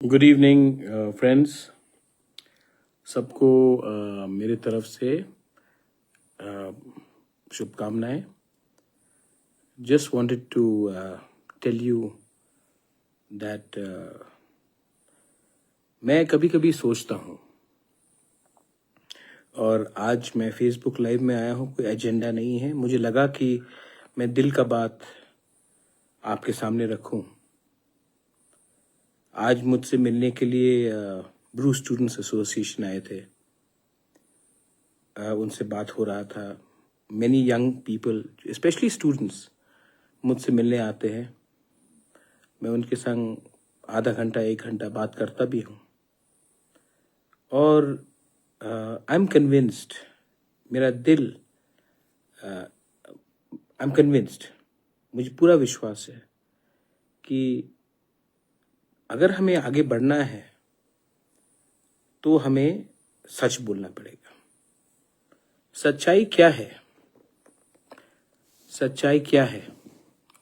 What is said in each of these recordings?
Good evening friends. सबको मेरे तरफ से शुभकामनाएं। Just wanted to tell you that मैं कभी कभी सोचता हूँ, और आज मैं फेसबुक लाइव में आया हूँ, कोई एजेंडा नहीं है। मुझे लगा कि मैं दिल का बात आपके सामने रखूं। आज मुझसे मिलने के लिए ब्रू स्टूडेंट्स एसोसिएशन आए थे। उनसे बात हो रहा था। Many young people, specially students, मुझसे मिलने आते हैं। मैं उनके संग आधा घंटा 1 घंटा बात करता भी हूँ, और आई एम कन्विंस्ड, मेरा दिल आई एम कन्विंस्ड, मुझे पूरा विश्वास है कि अगर हमें आगे बढ़ना है तो हमें सच बोलना पड़ेगा। सच्चाई क्या है? सच्चाई क्या है?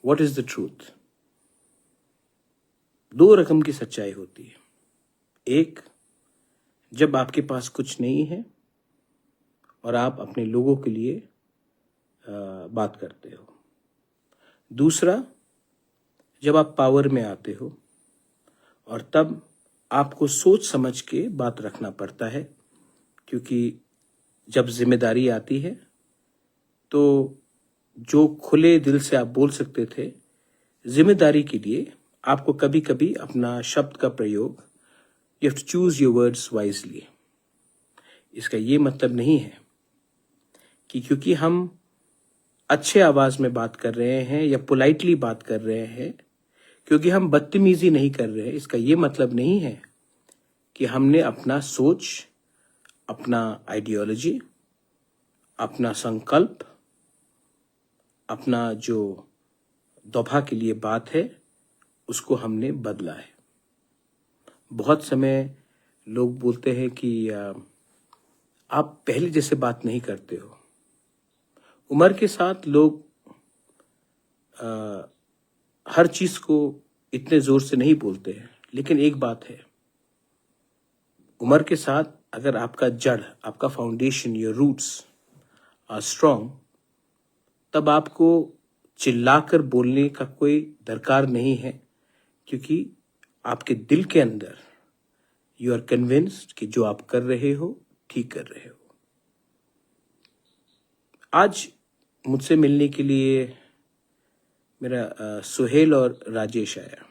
What is the truth? 2 रकम की सच्चाई होती है। एक, जब आपके पास कुछ नहीं है और आप अपने लोगों के लिए बात करते हो। दूसरा, जब आप पावर में आते हो और तब आपको सोच समझ के बात रखना पड़ता है, क्योंकि जब जिम्मेदारी आती है तो जो खुले दिल से आप बोल सकते थे, जिम्मेदारी के लिए आपको कभी कभी अपना शब्द का प्रयोग, you have to choose your words wisely. इसका ये मतलब नहीं है कि क्योंकि हम अच्छे आवाज में बात कर रहे हैं या पोलाइटली बात कर रहे हैं, क्योंकि हम बदतमीजी नहीं कर रहे हैं, इसका ये मतलब नहीं है कि हमने अपना सोच, अपना आइडियोलॉजी, अपना संकल्प, अपना जो दौभा के लिए बात है, उसको हमने बदला है। बहुत समय लोग बोलते हैं कि आप पहले जैसे बात नहीं करते हो। उम्र के साथ लोग हर चीज को इतने जोर से नहीं बोलते हैं, लेकिन एक बात है, उम्र के साथ अगर आपका जड़, आपका foundation, your roots are strong, तब आपको चिल्लाकर बोलने का कोई दरकार नहीं है, क्योंकि आपके दिल के अंदर यू आर कन्विंस्ड कि जो आप कर रहे हो ठीक कर रहे हो। आज मुझसे मिलने के लिए मेरा सुहेल और राजेश आया।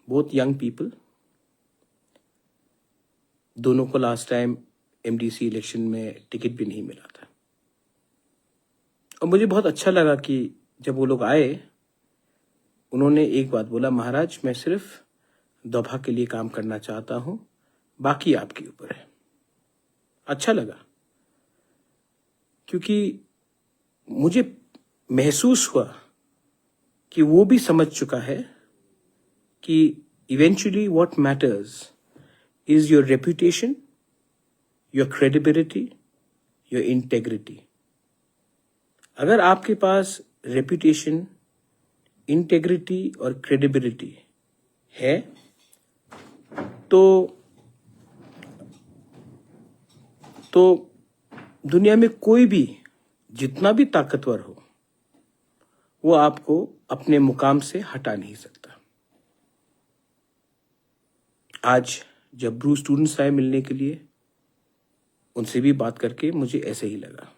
Both young people. दोनों को लास्ट टाइम एमडीसी इलेक्शन में टिकट भी नहीं मिला था, और मुझे बहुत अच्छा लगा कि जब वो लोग आए, उन्होंने एक बात बोला, महाराज मैं सिर्फ दौभा के लिए काम करना चाहता हूं, बाकी आपके ऊपर है। अच्छा लगा, क्योंकि मुझे महसूस हुआ कि वो भी समझ चुका है कि eventually what matters is your reputation, your credibility, your integrity. अगर आपके पास रेपुटेशन, इंटेग्रिटी और क्रेडिबिलिटी है तो दुनिया में कोई भी, जितना भी ताकतवर हो, वो आपको अपने मुकाम से हटा नहीं सकता। आज जब ब्रू स्टूडेंट्स आए मिलने के लिए, उनसे भी बात करके मुझे ऐसे ही लगा।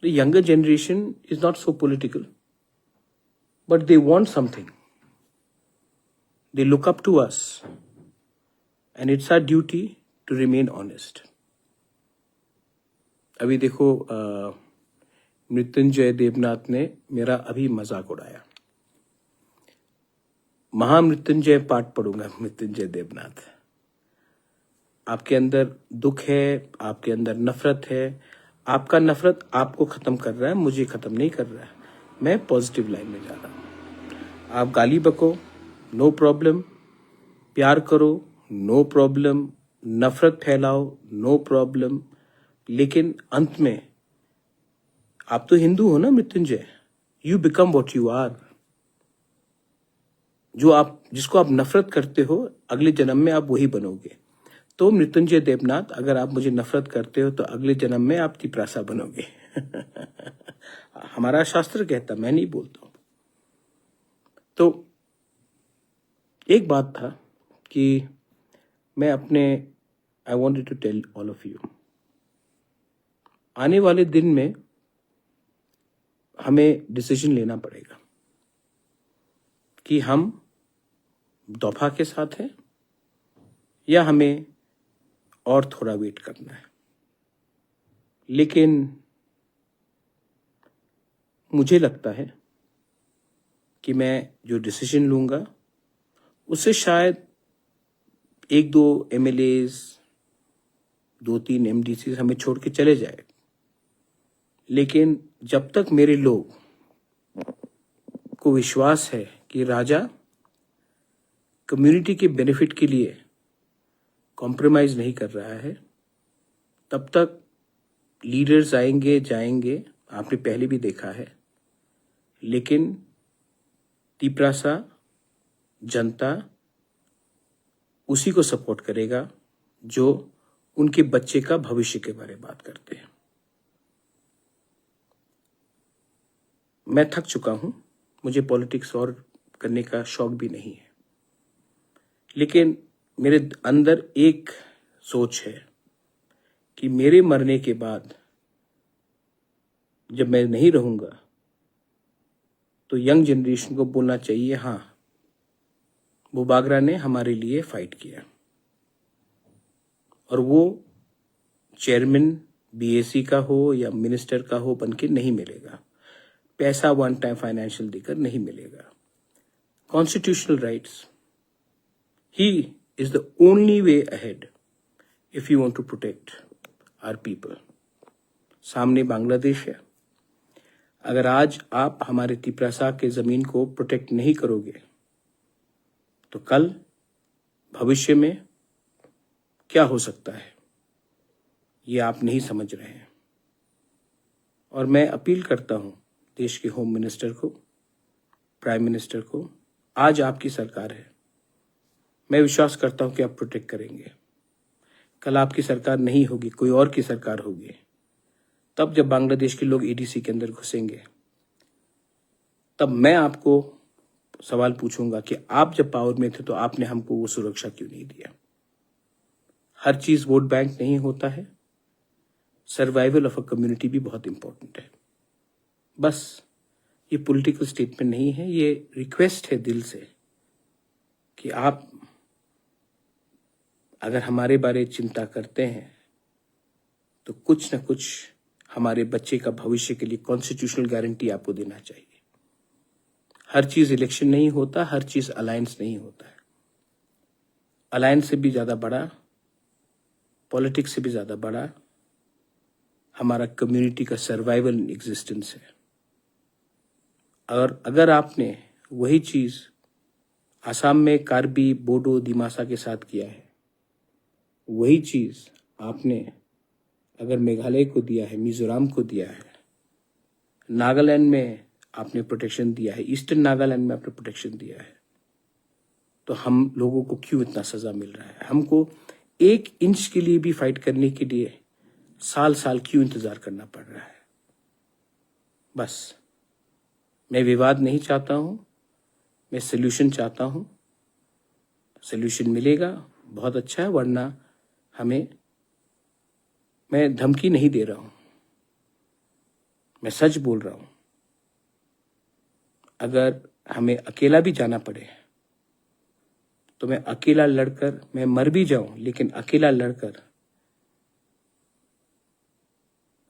The younger generation is not so political, but they want something, they look up to us, and it's our duty to remain honest. अभी देखो, मृत्युंजय देवनाथ ने मेरा अभी मजाक उड़ाया। महामृत्युंजय पाठ पढ़ूंगा, मृत्युंजय देवनाथ। आपके अंदर दुख है, आपके अंदर नफरत है, आपका नफरत आपको खत्म कर रहा है, मुझे खत्म नहीं कर रहा है। मैं पॉजिटिव लाइन में जा रहा हूं। आप गाली बको, नो प्रॉब्लम। प्यार करो, नो प्रॉब्लम। नफरत फैलाओ, नो प्रॉब्लम। लेकिन अंत में आप तो हिंदू हो ना Mrityunjay, you become what you are. जिसको आप नफरत करते हो, अगले जन्म में आप वही बनोगे। तो मृत्युंजय देवनाथ, अगर आप मुझे नफरत करते हो तो अगले जन्म में आप तिपरासा बनोगे। हमारा शास्त्र कहता, मैं नहीं बोलता हूं। तो एक बात था कि मैं I wanted to tell all of you, आने वाले दिन में हमें डिसीजन लेना पड़ेगा कि हम दफा के साथ हैं या हमें और थोड़ा वेट करना है। लेकिन मुझे लगता है कि मैं जो डिसीजन लूंगा उससे शायद 1-2 MLAs, 2-3 MDCs हमें छोड़ के चले जाए, लेकिन जब तक मेरे लोग को विश्वास है कि राजा कम्युनिटी के बेनिफिट के लिए कॉम्प्रोमाइज नहीं कर रहा है, तब तक लीडर्स आएंगे जाएंगे, आपने पहले भी देखा है, लेकिन तिपरासा जनता उसी को सपोर्ट करेगा जो उनके बच्चे का भविष्य के बारे में बात करते हैं। मैं थक चुका हूं, मुझे पॉलिटिक्स और करने का शौक भी नहीं है, लेकिन मेरे अंदर एक सोच है कि मेरे मरने के बाद जब मैं नहीं रहूंगा तो यंग जनरेशन को बोलना चाहिए, हाँ बुबागरा ने हमारे लिए फाइट किया, और वो चेयरमैन BAC का हो या मिनिस्टर का हो बनके नहीं मिलेगा, पैसा वन टाइम फाइनेंशियल देकर नहीं मिलेगा। कॉन्स्टिट्यूशनल राइट्स ही is the only way ahead if you want to protect our people. सामने बांग्लादेश है, अगर आज आप हमारे तिपरासा के जमीन को प्रोटेक्ट नहीं करोगे तो कल भविष्य में क्या हो सकता है ये आप नहीं समझ रहे हैं। और मैं अपील करता हूं देश के होम मिनिस्टर को, प्राइम मिनिस्टर को, आज आपकी सरकार है, मैं विश्वास करता हूं कि आप प्रोटेक्ट करेंगे। कल आपकी सरकार नहीं होगी, कोई और की सरकार होगी, तब जब बांग्लादेश के लोग ADC के अंदर घुसेंगे, तब मैं आपको सवाल पूछूंगा कि आप जब पावर में थे तो आपने हमको वो सुरक्षा क्यों नहीं दिया। हर चीज वोट बैंक नहीं होता है, सर्वाइवल ऑफ अ कम्युनिटी भी बहुत इंपॉर्टेंट है। बस ये पॉलिटिकल स्टेटमेंट नहीं है, ये रिक्वेस्ट है दिल से कि आप अगर हमारे बारे चिंता करते हैं तो कुछ न कुछ हमारे बच्चे का भविष्य के लिए कॉन्स्टिट्यूशनल गारंटी आपको देना चाहिए। हर चीज इलेक्शन नहीं होता, हर चीज अलायंस नहीं होता है। अलायंस से भी ज्यादा बड़ा, पॉलिटिक्स से भी ज्यादा बड़ा हमारा कम्युनिटी का सर्वाइवल एग्जिस्टेंस है। और अगर आपने वही चीज आसाम में कार्बी, बोडो, दिमासा के साथ किया है, वही चीज आपने अगर मेघालय को दिया है, मिजोरम को दिया है, नागालैंड में आपने प्रोटेक्शन दिया है, ईस्टर्न नागालैंड में आपने प्रोटेक्शन दिया है, तो हम लोगों को क्यों इतना सजा मिल रहा है? हमको 1 इंच के लिए भी फाइट करने के लिए साल साल क्यों इंतजार करना पड़ रहा है? बस मैं विवाद नहीं चाहता हूं, मैं सोल्यूशन चाहता हूं। सोल्यूशन मिलेगा बहुत अच्छा है, वरना मैं धमकी नहीं दे रहा हूं, मैं सच बोल रहा हूं। अगर हमें अकेला भी जाना पड़े तो मैं अकेला लड़कर, मैं मर भी जाऊं लेकिन अकेला लड़कर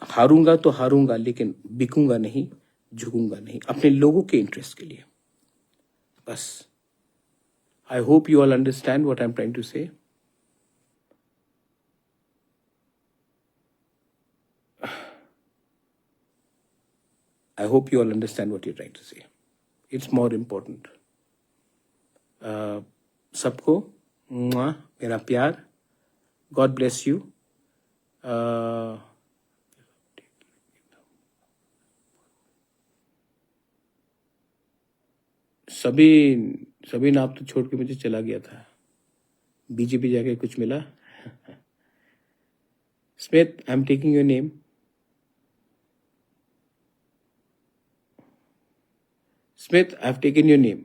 हारूंगा तो हारूंगा, लेकिन बिकूंगा नहीं, झुकूंगा नहीं, अपने लोगों के इंटरेस्ट के लिए। बस I hope you all understand what I am trying to say. I hope you all understand what you're trying to say. It's more important. सबको मेरा प्यार, God bless you. सभी सभी नाम तो छोड़ के मुझे चला गया था, बीजेपी जाके कुछ मिला। Smith, I am taking your name. Smith, I've taken your name.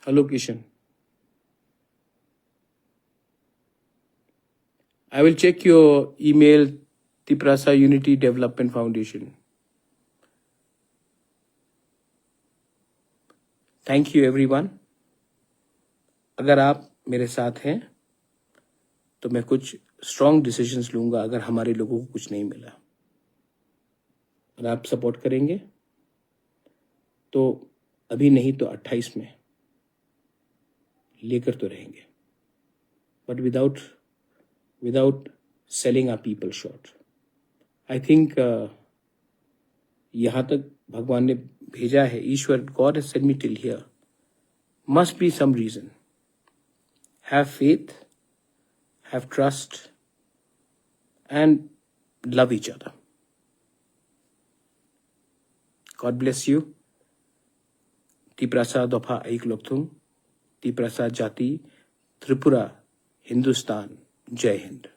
Hello, Kishan. I will check your email, Tiprasa Unity Development Foundation. Thank you, everyone. अगर आप मेरे साथ हैं तो मैं कुछ स्ट्रॉन्ग डिसीजंस लूंगा अगर हमारे लोगों को कुछ नहीं मिला, और आप सपोर्ट करेंगे तो अभी नहीं तो 28 में लेकर तो रहेंगे, but without selling our people short. I think यहाँ तक भगवान ने भेजा है, ईश्वर, God has sent me till here, must be some reason. Have faith, have trust and love each other. God bless you. Tiprasa दफा एक लोकथुम, टिप्रासा जाति, त्रिपुरा, हिंदुस्तान। जय हिंद।